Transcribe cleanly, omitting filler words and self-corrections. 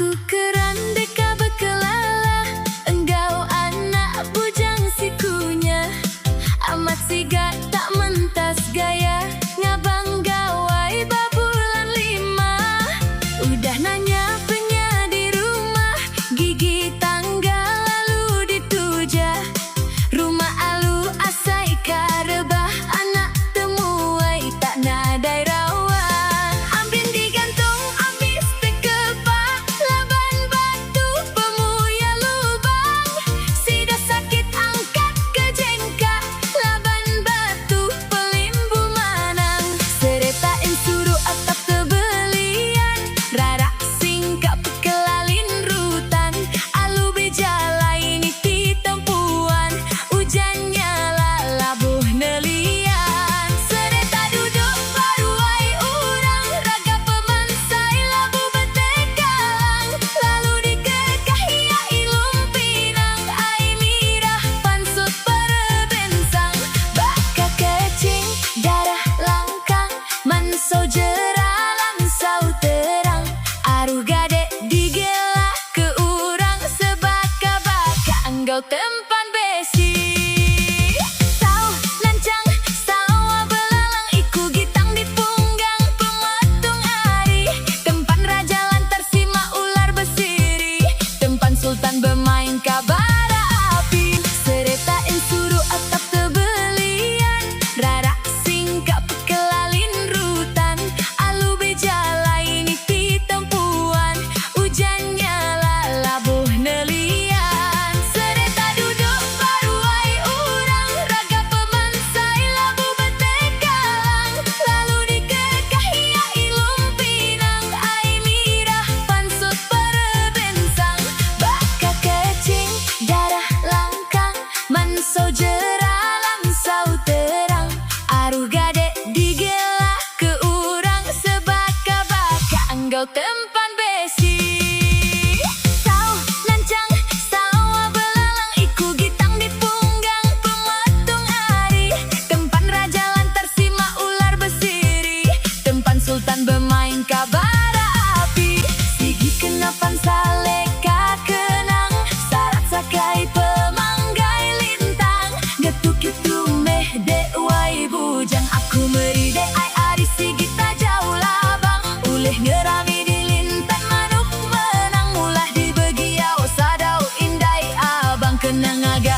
Aku keren deka bekelala, engkau anak bujang sikunya. Amat siga tak mentas gaya, ngabang gawai babulan lima. Udah nanya penya di rumah, gigi tangga lalu dituja. Rumah alu asai karebah, anak temuai tak nadai rawa. Ambin digantung ambis tekepak, laban batu pemuya lubang. Sida sakit angkat ke jengkak, laban batu pelimbu manang. Seretain suruh atap tebelian, rarak singkap kelalin rutan. Alu bejala ini ti tempuan, ujannya labuh nelian. Sereta duduk paruai urang, raga pemansai labu betekalang. Lalu dikekahi ya ilum pinang, ai mirah pansut perebensang. Baka kecing darah langkang, mansau jera langsau terang. Aruh gade digela ke urang, sebaka-baka enggau tempan besi. Tau lancang sawa belalang, iku gitang di punggang pemetung ari. Tempan raja lantar sima ular besiri, tempan sultan bermain kabara api. Seretain suruh atap tebelian, rarak singkap kelalin rutan. Alu bejala ini ti tempuan, ujannya labuh nelian. Sereta duduk paruai urang, raga pemansai labu betekalang. Lalu dikekahi ya ilum pinang, ai mirah pansut perebensang. Baka kecing darah langkang, mansau jera langsau terang. Aruh gade digela ke urang, sebaka-baka enggau tempan besi. Tau lancang sawa belalang, iku gitang di punggang pemetung ari. Tempan raja lantar sima ular besiri, tempan sultan bermain kabara api. Sigi kenapan saleka kenang, sarat sakai pemanggai lintang. Getuk itu meh dewai bujang, aku meride ai ari sigi tak jauh labang. Uleh ngerami di lintan manuk menang, mulah di begiau sadau indai abang kenang aga